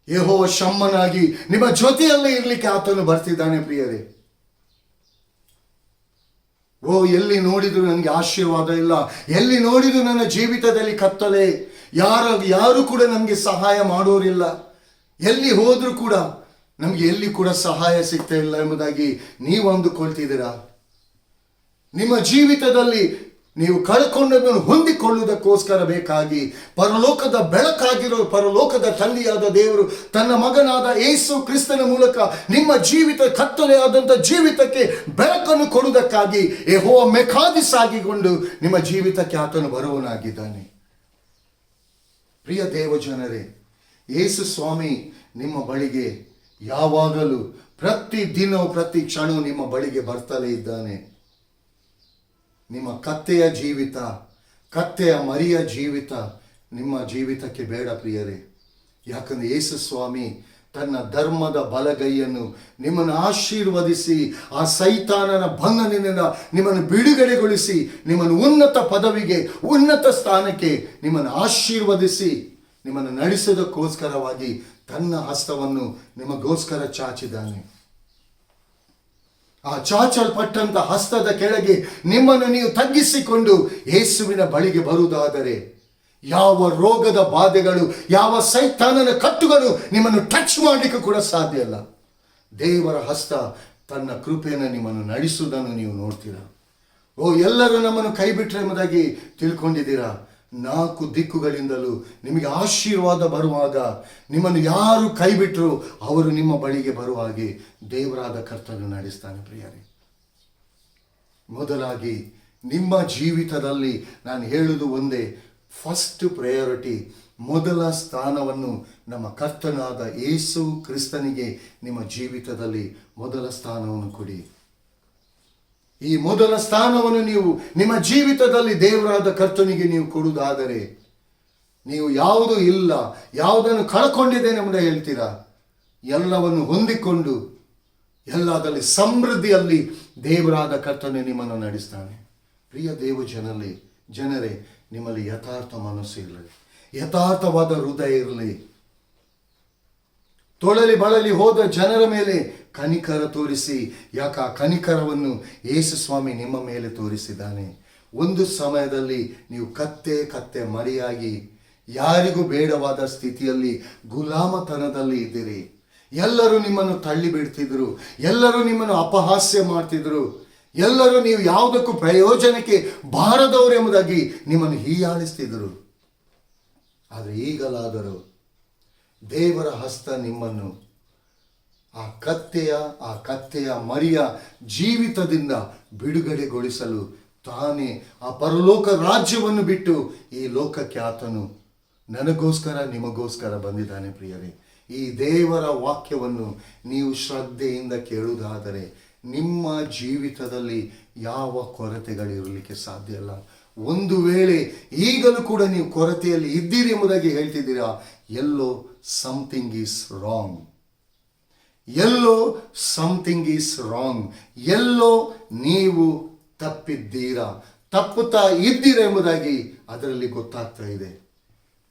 ಯೆಹೋವ ಶಮ್ಮನಾಗಿ ನಿಮ್ಮ ಜೊತೆಯಲ್ಲೇ ಇರಲಿಕ್ಕೆ ಆತನು ಬರ್ತಿದ್ದಾನೆ ಪ್ರಿಯರೇ. ಎಲ್ಲಿ ನೋಡಿದ್ರು ನನಗೆ ಆಶೀರ್ವಾದ ಇಲ್ಲ, ಎಲ್ಲಿ ನೋಡಿದ್ರು ನನ್ನ ಜೀವಿತದಲ್ಲಿ ಕತ್ತಲೆ, ಯಾರು ಕೂಡ ನಮಗೆ ಸಹಾಯ ಮಾಡೋರಿಲ್ಲ, ಎಲ್ಲಿ ಹೋದ್ರೂ ಕೂಡ ನಮಗೆ ಎಲ್ಲಿ ಕೂಡ ಸಹಾಯ ಸಿಗ್ತಾ ಇಲ್ಲ ಎಂಬುದಾಗಿ ನೀವು ಅಂದುಕೊಳ್ತಿದ್ದೀರಾ? ನಿಮ್ಮ ಜೀವಿತದಲ್ಲಿ ನೀವು ಕಳ್ಕೊಂಡದನ್ನು ಹೊಂದಿಕೊಳ್ಳುವುದಕ್ಕೋಸ್ಕರ ಬೇಕಾಗಿ ಪರಲೋಕದ ಬೆಳಕಾಗಿರೋ ಪರಲೋಕದ ತಂದೆಯಾದ ದೇವರು ತನ್ನ ಮಗನಾದ ಯೇಸು ಕ್ರಿಸ್ತನ ಮೂಲಕ ನಿಮ್ಮ ಜೀವಿತ ಕತ್ತಲೆಯಾದಂಥ ಜೀವಿತಕ್ಕೆ ಬೆಳಕನ್ನು ಕೊಡುವುದಕ್ಕಾಗಿ ಯೆಹೋವ ಮೆಕಾದಿಸ್ ಆಗಿಕೊಂಡು ನಿಮ್ಮ ಜೀವಿತಕ್ಕೆ ಆತನು ಬರುವನಾಗಿದ್ದಾನೆ. ಪ್ರಿಯ ದೇವಜನರೇ, ಯೇಸು ಸ್ವಾಮಿ ನಿಮ್ಮ ಬಳಿಗೆ ಯಾವಾಗಲೂ ಪ್ರತಿ ದಿನವೂ ಪ್ರತಿ ಕ್ಷಣವೂ ನಿಮ್ಮ ಬಳಿಗೆ ಬರ್ತಲೇ ಇದ್ದಾನೆ. ನಿಮ್ಮ ಕತ್ತೆಯ ಜೀವಿತ, ಕತ್ತೆಯ ಮರಿಯ ಜೀವಿತ ನಿಮ್ಮ ಜೀವಿತಕ್ಕೆ ಬೇಡ ಪ್ರಿಯರೇ. ಯಾಕಂದರೆ ಯೇಸು ಸ್ವಾಮಿ ತನ್ನ ಧರ್ಮದ ಬಲಗೈಯನ್ನು ನಿಮ್ಮನ್ನು ಆಶೀರ್ವದಿಸಿ ಆ ಸೈತಾನನ ಬಂಧನದಿಂದ ನಿಮ್ಮನ್ನು ಬಿಡುಗಡೆಗೊಳಿಸಿ ನಿಮ್ಮನ್ನು ಉನ್ನತ ಪದವಿಗೆ, ಉನ್ನತ ಸ್ಥಾನಕ್ಕೆ ನಿಮ್ಮನ್ನು ಆಶೀರ್ವದಿಸಿ ನಿಮ್ಮನ್ನು ನಡೆಸೋದಕ್ಕೋಸ್ಕರವಾಗಿ ತನ್ನ ಹಸ್ತವನ್ನು ನಿಮಗೋಸ್ಕರ ಚಾಚಿದ್ದಾನೆ. ಆ ಚಾಚಲ್ಪಟ್ಟಂತ ಹಸ್ತದ ಕೆಳಗೆ ನಿಮ್ಮನ್ನು ನೀವು ತಗ್ಗಿಸಿಕೊಂಡು ಯೇಸುವಿನ ಬಳಿಗೆ ಬರುವುದಾದರೆ ಯಾವ ರೋಗದ ಬಾಧೆಗಳು, ಯಾವ ಸೈತಾನನ ಕಟ್ಟುಗಳು ನಿಮ್ಮನ್ನು ಟಚ್ ಮಾಡಲಿಕ್ಕೆ ಕೂಡ ಸಾಧ್ಯ ಇಲ್ಲ. ದೇವರ ಹಸ್ತ ತನ್ನ ಕೃಪೆಯನ್ನು ನಿಮ್ಮನ್ನು ನಡೆಸುವುದನ್ನು ನೀವು ನೋಡ್ತೀರಾ. ಎಲ್ಲರೂ ನಮ್ಮನ್ನು ಕೈ ಬಿಟ್ಟರೆ ಎಂಬುದಾಗಿ ತಿಳ್ಕೊಂಡಿದ್ದೀರಾ? 4 ದಿಕ್ಕುಗಳಿಂದಲೂ ನಿಮಗೆ ಆಶೀರ್ವಾದ ಬರುವಾಗ ನಿಮ್ಮನ್ನು ಯಾರು ಕೈ ಬಿಟ್ಟರು ಅವರು ನಿಮ್ಮ ಬಳಿಗೆ ಬರುವ ಹಾಗೆ ದೇವರಾದ ಕರ್ತನು ನಡೆಸ್ತಾನೆ. ಪ್ರಿಯರೇ, ಮೊದಲಾಗಿ ನಿಮ್ಮ ಜೀವಿತದಲ್ಲಿ ನಾನು ಹೇಳುವುದು ಒಂದೇ, ಫಸ್ಟ್ ಪ್ರಯಾರಿಟಿ, ಮೊದಲ ಸ್ಥಾನವನ್ನು ನಮ್ಮ ಕರ್ತನಾದ ಯೇಸು ಕ್ರಿಸ್ತನಿಗೆ ನಿಮ್ಮ ಜೀವಿತದಲ್ಲಿ ಮೊದಲ ಸ್ಥಾನವನ್ನು ಕೊಡಿ. ಈ ಮೊದಲ ಸ್ಥಾನವನ್ನು ನೀವು ನಿಮ್ಮ ಜೀವಿತದಲ್ಲಿ ದೇವರಾದ ಕರ್ತನಿಗೆ ನೀವು ಕೊಡುವುದಾದರೆ ನೀವು ಯಾವುದೂ ಇಲ್ಲ, ಯಾವುದನ್ನು ಕಳ್ಕೊಂಡಿದ್ದೇನೆ ಎಂಬುದಾಗಿ ಹೇಳ್ತೀರಾ, ಎಲ್ಲವನ್ನು ಹೊಂದಿಕೊಂಡು ಎಲ್ಲದಲ್ಲಿ ಸಮೃದ್ಧಿಯಲ್ಲಿ ದೇವರಾದ ಕರ್ತನೆ ನಿಮ್ಮನ್ನು ನಡೆಸ್ತಾನೆ. ಪ್ರಿಯ ಜನರೇ, ನಿಮ್ಮಲ್ಲಿ ಯಥಾರ್ಥ ಮನಸ್ಸು ಇರಲಿ, ಯಥಾರ್ಥವಾದ ಹೃದಯ ಇರಲಿ. ತೊಳಲಿ ಬಳಲಿ ಹೋದ ಜನರ ಮೇಲೆ ಕನಿಕರ ತೋರಿಸಿ, ಯಾಕ ಆ ಕನಿಕರವನ್ನು ಯೇಸು ಸ್ವಾಮಿ ನಿಮ್ಮ ಮೇಲೆ ತೋರಿಸಿದ್ದಾನೆ. ಒಂದು ಸಮಯದಲ್ಲಿ ನೀವು ಕತ್ತೆ ಮರಿಯಾಗಿ ಯಾರಿಗೂ ಬೇಡವಾದ ಸ್ಥಿತಿಯಲ್ಲಿ ಗುಲಾಮತನದಲ್ಲಿ ಇದ್ದೀರಿ. ಎಲ್ಲರೂ ನಿಮ್ಮನ್ನು ತಳ್ಳಿ ಬಿಡ್ತಿದ್ರು, ಎಲ್ಲರೂ ನಿಮ್ಮನ್ನು ಅಪಹಾಸ್ಯ ಮಾಡ್ತಿದ್ರು, ಎಲ್ಲರೂ ನೀವು ಯಾವುದಕ್ಕೂ ಪ್ರಯೋಜನಕ್ಕೆ ಬಾರದವರು ಎಂಬುದಾಗಿ ನಿಮ್ಮನ್ನು ಹೀಯಾಳಿಸ್ತಿದ್ರು. ಆದರೆ ಈಗಲಾದರೂ ದೇವರ ಹಸ್ತ ನಿಮ್ಮನ್ನು ಆ ಕತ್ತೆಯ ಮರಿಯ ಜೀವಿತದಿಂದ ಬಿಡುಗಡೆಗೊಳಿಸಲು ತಾನೇ ಆ ಪರಲೋಕ ರಾಜ್ಯವನ್ನು ಬಿಟ್ಟು ಈ ಲೋಕಕ್ಕೆ ಆತನು ನನಗೋಸ್ಕರ ನಿಮಗೋಸ್ಕರ ಬಂದಿದ್ದಾನೆ. ಪ್ರಿಯರೇ, ಈ ದೇವರ ವಾಕ್ಯವನ್ನು ನೀವು ಶ್ರದ್ಧೆಯಿಂದ ಕೇಳುವುದಾದರೆ ನಿಮ್ಮ ಜೀವಿತದಲ್ಲಿ ಯಾವ ಕೊರತೆಗಳಿರಲಿಕ್ಕೆ ಸಾಧ್ಯ ಇಲ್ಲ. ಒಂದು ವೇಳೆ ಈಗಲೂ ಕೂಡ ನೀವು ಕೊರತೆಯಲ್ಲಿ ಇದ್ದೀರಿ ಎಂಬುದಾಗಿ ಹೇಳ್ತಿದ್ದೀರಾ, ಎಲ್ಲೋ ಸಮಥಿಂಗ್ ಈಸ್ ರಾಂಗ್, ಎಲ್ಲೋ ಸಮಥಿಂಗ್ ಈಸ್ ರಾಂಗ್, ಎಲ್ಲೋ ನೀವು ತಪ್ಪಿದ್ದೀರಾ, ತಪ್ಪುತ್ತಾ ಇದ್ದೀರಾ ಎಂಬುದಾಗಿ ಅದರಲ್ಲಿ ಗೊತ್ತಾಗ್ತಾ ಇದೆ.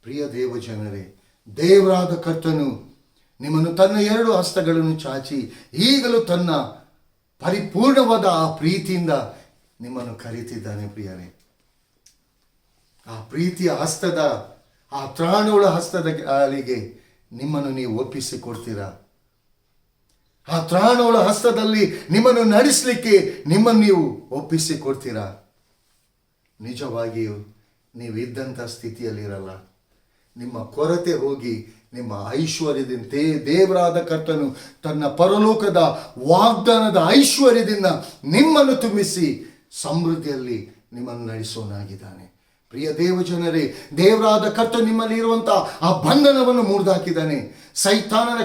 ಪ್ರಿಯ ದೇವಜನರೇ, ದೇವರಾದ ಕರ್ತನು ನಿಮ್ಮನ್ನು ತನ್ನ 2 ಹಸ್ತಗಳನ್ನು ಚಾಚಿ ಈಗಲೂ ತನ್ನ ಪರಿಪೂರ್ಣವಾದ ಆ ಪ್ರೀತಿಯಿಂದ ನಿಮ್ಮನ್ನು ಕರೀತಿದ್ದಾನೆ. ಪ್ರಿಯರೇ, ಆ ಪ್ರೀತಿಯ ಹಸ್ತದ, ಆ ತ್ರಾಣುಳ ಹಸ್ತದ ಅಲಿಗೆ ನಿಮ್ಮನ್ನು ನೀವು ಒಪ್ಪಿಸಿಕೊಡ್ತೀರಾ? ಆ ತ್ರಾಣುಳ ಹಸ್ತದಲ್ಲಿ ನಿಮ್ಮನ್ನು ನಡೆಸಲಿಕ್ಕೆ ನಿಮ್ಮನ್ನು ನೀವು ಒಪ್ಪಿಸಿಕೊಡ್ತೀರಾ? ನಿಜವಾಗಿಯೂ ನೀವು ಇದ್ದಂಥ ಸ್ಥಿತಿಯಲ್ಲಿರಲ್ಲ. ನಿಮ್ಮ ಕೊರತೆ ಹೋಗಿ ನಿಮ್ಮ ಐಶ್ವರ್ಯದಿಂದ ದೇವರಾದ ಕರ್ತನು ತನ್ನ ಪರಲೋಕದ ವಾಗ್ದಾನದ ಐಶ್ವರ್ಯದಿಂದ ನಿಮ್ಮನ್ನು ತುಂಬಿಸಿ ಸಮೃದ್ಧಿಯಲ್ಲಿ ನಿಮ್ಮನ್ನು ನಡೆಸೋನಾಗಿದ್ದಾನೆ. ಪ್ರಿಯ ದೇವಜನರೇ, ದೇವರಾದ ಕರ್ತನು ನಿಮ್ಮಲ್ಲಿ ಇರುವಂಥ ಆ ಬಂಧನವನ್ನು ಮುರಿದಾಕಿದ್ದಾನೆ. ಸೈತಾನನ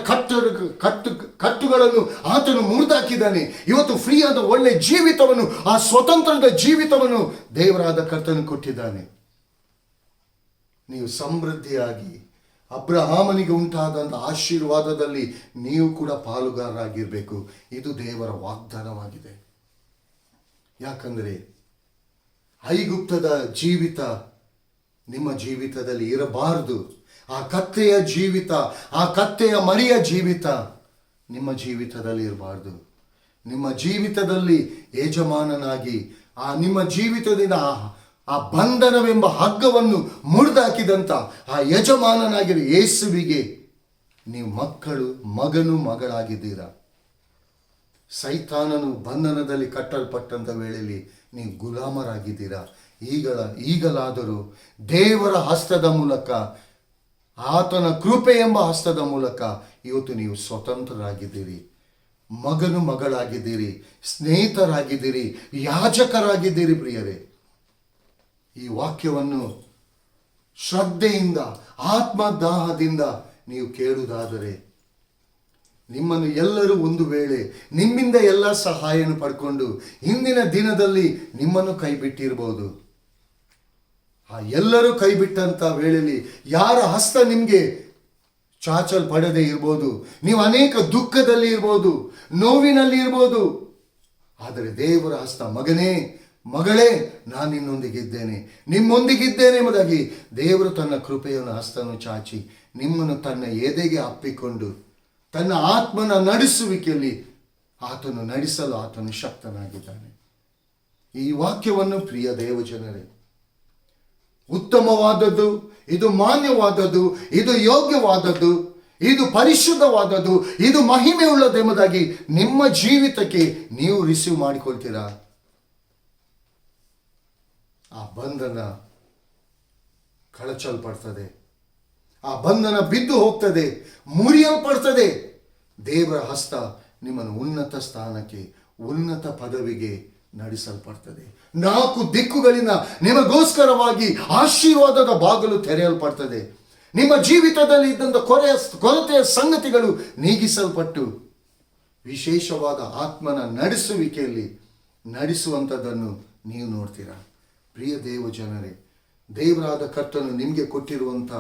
ಕಟ್ಟುಗಳನ್ನು ಆತನು ಮುರಿದಾಕಿದ್ದಾನೆ. ಇವತ್ತು ಫ್ರೀಯಾದ ಒಳ್ಳೆ ಜೀವಿತವನ್ನು, ಆ ಸ್ವತಂತ್ರದ ಜೀವಿತವನ್ನು ದೇವರಾದ ಕರ್ತನು ಕೊಟ್ಟಿದ್ದಾನೆ. ನೀವು ಸಮೃದ್ಧಿಯಾಗಿ ಅಬ್ರಹಾಮನಿಗೆ ಉಂಟಾದಂಥ ಆಶೀರ್ವಾದದಲ್ಲಿ ನೀವು ಕೂಡ ಪಾಲುಗಾರರಾಗಿರಬೇಕು. ಇದು ದೇವರ ವಾಗ್ದಾನವಾಗಿದೆ. ಯಾಕಂದರೆ ಐಗುಪ್ತದ ಜೀವಿತ ನಿಮ್ಮ ಜೀವಿತದಲ್ಲಿ ಇರಬಾರದು. ಆ ಕತ್ತೆಯ ಜೀವಿತ, ಆ ಕತ್ತೆಯ ಮರಿಯ ಜೀವಿತ ನಿಮ್ಮ ಜೀವಿತದಲ್ಲಿ ಇರಬಾರ್ದು. ನಿಮ್ಮ ಜೀವಿತದಲ್ಲಿ ಯಜಮಾನನಾಗಿ ನಿಮ್ಮ ಜೀವಿತದಿಂದ ಆ ಬಂಧನವೆಂಬ ಹಗ್ಗವನ್ನು ಮುರಿದಾಕಿದಂಥ ಆ ಯಜಮಾನನಾಗಿರೋ ಯೇಸುವಿಗೆ ನೀವು ಮಗನು ಮಗಳಾಗಿದ್ದೀರಾ. ಸೈತಾನನು ಬಂಧನದಲ್ಲಿ ಕಟ್ಟಲ್ಪಟ್ಟಂಥ ವೇಳೆಯಲ್ಲಿ ನೀವು ಗುಲಾಮರಾಗಿದ್ದೀರಾ. ಈಗಲಾದರೂ ದೇವರ ಹಸ್ತದ ಮೂಲಕ, ಆತನ ಕೃಪೆ ಎಂಬ ಹಸ್ತದ ಮೂಲಕ ಇವತ್ತು ನೀವು ಸ್ವತಂತ್ರರಾಗಿದ್ದೀರಿ. ಮಗಳಾಗಿದ್ದೀರಿ, ಸ್ನೇಹಿತರಾಗಿದ್ದೀರಿ, ಯಾಜಕರಾಗಿದ್ದೀರಿ. ಪ್ರಿಯರೇ, ಈ ವಾಕ್ಯವನ್ನು ಶ್ರದ್ಧೆಯಿಂದ, ಆತ್ಮದಾಹದಿಂದ ನೀವು ಕೇಳುವುದಾದರೆ, ನಿಮ್ಮನ್ನು ಎಲ್ಲರೂ ಒಂದು ವೇಳೆ ನಿಮ್ಮಿಂದ ಎಲ್ಲ ಸಹಾಯವನ್ನು ಪಡ್ಕೊಂಡು ಹಿಂದಿನ ದಿನದಲ್ಲಿ ನಿಮ್ಮನ್ನು ಕೈ ಬಿಟ್ಟಿರ್ಬೋದು. ಆ ಎಲ್ಲರೂ ಕೈ ಬಿಟ್ಟಂತ ವೇಳೆಯಲ್ಲಿ ಯಾರ ಹಸ್ತ ನಿಮಗೆ ಚಾಚಲ್ಪಡದೆ ಇರ್ಬೋದು, ನೀವು ಅನೇಕ ದುಃಖದಲ್ಲಿ ಇರ್ಬೋದು, ನೋವಿನಲ್ಲಿ ಇರ್ಬೋದು. ಆದರೆ ದೇವರ ಹಸ್ತ, ಮಗನೇ ಮಗಳೇ, ನಾನು ನಿನ್ನೊಂದಿಗಿದ್ದೇನೆ, ನಿಮ್ಮೊಂದಿಗಿದ್ದೇನೆ ಎಂಬುದಾಗಿ ದೇವರು ತನ್ನ ಕೃಪೆಯನ್ನು ಹಸ್ತವನ್ನು ಚಾಚಿ ನಿಮ್ಮನ್ನು ತನ್ನ ಎದೆಗೆ ಅಪ್ಪಿಕೊಂಡು ತನ್ನ ಆತ್ಮನ ನಡೆಸುವಿಕೆಯಲ್ಲಿ ಆತನು ನಡೆಸಲು ಆತನು ಶಕ್ತನಾಗಿದ್ದಾನೆ. ಈ ವಾಕ್ಯವನ್ನು ಪ್ರಿಯ ದೇವಜನರೇ, ಉತ್ತಮವಾದದ್ದು, ಇದು ಮಾನ್ಯವಾದದ್ದು, ಇದು ಯೋಗ್ಯವಾದದ್ದು, ಇದು ಪರಿಶುದ್ಧವಾದದ್ದು, ಇದು ಮಹಿಮೆ ಉಳ್ಳದೆಂಬುದಾಗಿ ನಿಮ್ಮ ಜೀವಿತಕ್ಕೆ ನೀವು ರಿಸೀವ್ ಮಾಡಿಕೊಳ್ತೀರಾ? ಆ ಬಂಧನ ಕಳಚಲ್ಪಡ್ತದೆ, ಆ ಬಂಧನ ಬಿದ್ದು ಹೋಗ್ತದೆ, ಮುರಿಯಲ್ಪಡ್ತದೆ. ದೇವರ ಹಸ್ತ ನಿಮ್ಮನ್ನು ಉನ್ನತ ಸ್ಥಾನಕ್ಕೆ, ಉನ್ನತ ಪದವಿಗೆ ನಡೆಸಲ್ಪಡ್ತದೆ. 4 ದಿಕ್ಕುಗಳಿಂದ ನಿಮಗೋಸ್ಕರವಾಗಿ ಆಶೀರ್ವಾದದ ಬಾಗಿಲು ತೆರೆಯಲ್ಪಡ್ತದೆ. ನಿಮ್ಮ ಜೀವಿತದಲ್ಲಿ ಇದ್ದಂಥ ಕೊರತೆಯ ಸಂಗತಿಗಳು ನೀಗಿಸಲ್ಪಟ್ಟು ವಿಶೇಷವಾದ ಆತ್ಮನ ನಡೆಸುವಿಕೆಯಲ್ಲಿ ನಡೆಸುವಂಥದ್ದನ್ನು ನೀವು ನೋಡ್ತೀರಾ. ಪ್ರಿಯ ದೇವ ಜನರೇ, ದೇವರಾದ ಕರ್ತನು ನಿಮಗೆ ಕೊಟ್ಟಿರುವಂಥ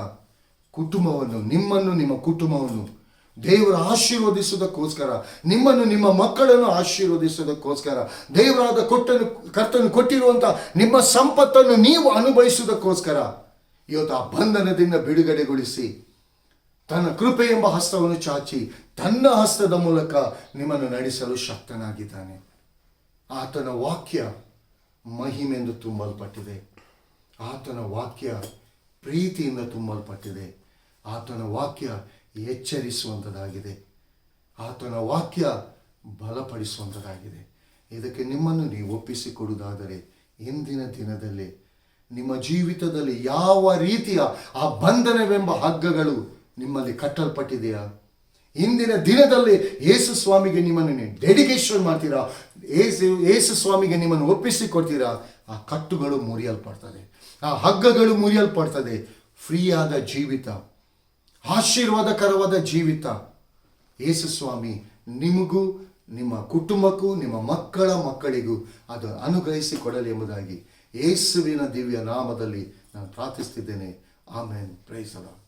ಕುಟುಂಬವನ್ನು, ನಿಮ್ಮನ್ನು, ನಿಮ್ಮ ಕುಟುಂಬವನ್ನು ದೇವರು ಆಶೀರ್ವದಿಸುವುದಕ್ಕೋಸ್ಕರ, ನಿಮ್ಮನ್ನು, ನಿಮ್ಮ ಮಕ್ಕಳನ್ನು ಆಶೀರ್ವದಿಸುವುದಕ್ಕೋಸ್ಕರ, ದೇವರಾದ ಕರ್ತನು ಕೊಟ್ಟಿರುವಂಥ ನಿಮ್ಮ ಸಂಪತ್ತನ್ನು ನೀವು ಅನುಭವಿಸುವುದಕ್ಕೋಸ್ಕರ ಇವತ್ತು ಆ ಬಂಧನದಿಂದ ಬಿಡುಗಡೆಗೊಳಿಸಿ ತನ್ನ ಕೃಪೆ ಎಂಬ ಹಸ್ತವನ್ನು ಚಾಚಿ ತನ್ನ ಹಸ್ತದ ಮೂಲಕ ನಿಮ್ಮನ್ನು ನಡೆಸಲು ಶಕ್ತನಾಗಿದ್ದಾನೆ. ಆತನ ವಾಕ್ಯ ಮಹಿಮೆಂದು ತುಂಬಲ್ಪಟ್ಟಿದೆ. ಆತನ ವಾಕ್ಯ ಪ್ರೀತಿಯಿಂದ ತುಂಬಲ್ಪಟ್ಟಿದೆ. ಆತನ ವಾಕ್ಯ ಎಚ್ಚರಿಸುವಂಥದ್ದಾಗಿದೆ. ಆತನ ವಾಕ್ಯ ಬಲಪಡಿಸುವಂಥದ್ದಾಗಿದೆ. ಇದಕ್ಕೆ ನಿಮ್ಮನ್ನು ನೀವು ಒಪ್ಪಿಸಿಕೊಡುವುದಾದರೆ ಇಂದಿನ ದಿನದಲ್ಲಿ ನಿಮ್ಮ ಜೀವಿತದಲ್ಲಿ ಯಾವ ರೀತಿಯ ಆ ಬಂಧನವೆಂಬ ಹಗ್ಗಗಳು ನಿಮ್ಮಲ್ಲಿ ಕಟ್ಟಲ್ಪಟ್ಟಿದೆಯಾ? ಇಂದಿನ ದಿನದಲ್ಲಿ ಯೇಸು ಸ್ವಾಮಿಗೆ ನಿಮ್ಮನ್ನು ಡೆಡಿಕೇಶನ್ ಮಾಡ್ತೀರಾ? ಯೇಸು ಸ್ವಾಮಿಗೆ ನಿಮ್ಮನ್ನು ಒಪ್ಪಿಸಿಕೊಡ್ತೀರಾ? ಆ ಕಟ್ಟುಗಳು ಮುರಿಯಲ್ಪಡ್ತದೆ, ಆ ಹಗ್ಗಗಳು ಮುರಿಯಲ್ಪಡ್ತದೆ. ಫ್ರೀಯಾದ ಜೀವಿತ, ಆಶೀರ್ವಾದಕರವಾದ ಜೀವಿತ ಯೇಸು ಸ್ವಾಮಿ ನಿಮಗೂ, ನಿಮ್ಮ ಕುಟುಂಬಕ್ಕೂ, ನಿಮ್ಮ ಮಕ್ಕಳಿಗೂ ಅದು ಅನುಗ್ರಹಿಸಿ ಕೊಡಲಿ ಎಂಬುದಾಗಿ ಯೇಸುವಿನ ದಿವ್ಯ ನಾಮದಲ್ಲಿ ನಾನು ಪ್ರಾರ್ಥಿಸ್ತಿದ್ದೇನೆ. Amen. Praise the Lord.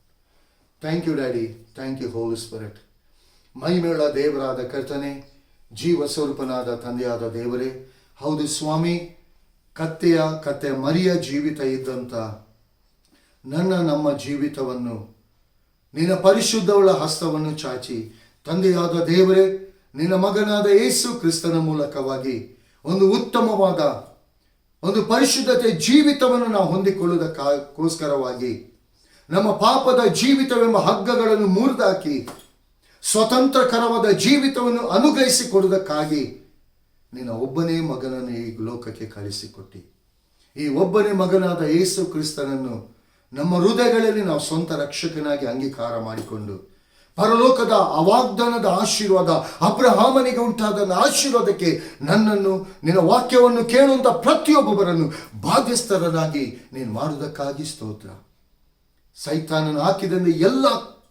Thank you daddy, thank you holy spirit. ಮಹಿಮೆಯುಳ್ಳ ದೇವರಾದ ಕರ್ತನೆ, ಜೀವ ಸ್ವರೂಪನಾದ ತಂದೆಯಾದ ದೇವರೇ, ಹೌದು ಸ್ವಾಮಿ, ಕತ್ತೆಯ ಮರಿಯ ಜೀವಿತ ಇದ್ದಂಥ ನಮ್ಮ ಜೀವಿತವನ್ನು ನಿನ್ನ ಪರಿಶುದ್ಧವುಳ್ಳ ಹಸ್ತವನ್ನು ಚಾಚಿ ತಂದೆಯಾದ ದೇವರೇ, ನಿನ್ನ ಮಗನಾದ ಯೇಸು ಕ್ರಿಸ್ತನ ಮೂಲಕವಾಗಿ ಒಂದು ಉತ್ತಮವಾದ ಒಂದು ಪರಿಶುದ್ಧತೆ ಜೀವಿತವನ್ನು ನಾವು ಹೊಂದಿಕೊಳ್ಳುವುದಕ್ಕೋಸ್ಕರವಾಗಿ ನಮ್ಮ ಪಾಪದ ಜೀವಿತವೆಂಬ ಹಗ್ಗಗಳನ್ನು ಮುರಿದಾಕಿ ಸ್ವತಂತ್ರಕರವಾದ ಜೀವಿತವನ್ನು ಅನುಗ್ರಹಿಸಿಕೊಡುವುದಕ್ಕಾಗಿ ನಿನ್ನ ಒಬ್ಬನೇ ಮಗನನ್ನು ಈ ಲೋಕಕ್ಕೆ ಕಳಿಸಿಕೊಟ್ಟಿ, ಈ ಒಬ್ಬನೇ ಮಗನಾದ ಯೇಸು ಕ್ರಿಸ್ತನನ್ನು ನಮ್ಮ ಹೃದಯಗಳಲ್ಲಿ ನಾವು ಸ್ವಂತ ರಕ್ಷಕನಾಗಿ ಅಂಗೀಕಾರ ಮಾಡಿಕೊಂಡು ಪರಲೋಕದ ಅವಾಗ್ದಾನದ ಆಶೀರ್ವಾದ, ಅಬ್ರಹಾಮನಿಗೆ ಉಂಟಾದ ಆಶೀರ್ವಾದಕ್ಕೆ ನನ್ನನ್ನು, ನಿನ್ನ ವಾಕ್ಯವನ್ನು ಕೇಳುವಂಥ ಪ್ರತಿಯೊಬ್ಬೊಬ್ಬರನ್ನು ಬಾಧ್ಯಸ್ಥರನ್ನಾಗಿ ನೀನು ಮಾಡುವುದಕ್ಕಾಗಿ ಸ್ತೋತ್ರ. ಸೈತಾನನು ಹಾಕಿದಂತೆ ಎಲ್ಲ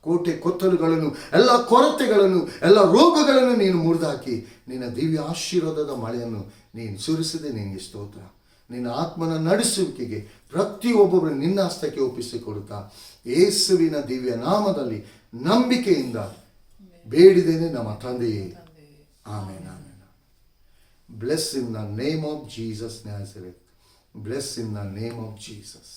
ಕೋಟೆ ಕೊತ್ತಲುಗಳನ್ನು, ಎಲ್ಲ ಕೊರತೆಗಳನ್ನು, ಎಲ್ಲ ರೋಗಗಳನ್ನು ನೀನು ಮುರಿದಾಕಿ ನಿನ್ನ ದಿವ್ಯ ಆಶೀರ್ವಾದದ ಮಳೆಯನ್ನು ನೀನು ಸುರಿಸಿದೆ. ನಿನಗೆ ಸ್ತೋತ್ರ. ನಿನ್ನ ಆತ್ಮನ ನಡೆಸುವಿಕೆಗೆ ಪ್ರತಿಯೊಬ್ಬೊಬ್ಬರು ನಿನ್ನ ಹಸ್ತಕ್ಕೆ ಒಪ್ಪಿಸಿಕೊಡುತ್ತಾ ಯೇಸುವಿನ ದಿವ್ಯ ನಾಮದಲ್ಲಿ ನಂಬಿಕೆಯಿಂದ ಬೇಡಿದ್ದೇನೆ ನಮ್ಮ ತಂದೆಯೇ. Amen, amen. Bless in the name of Jesus Nazareth. Bless in the name of Jesus.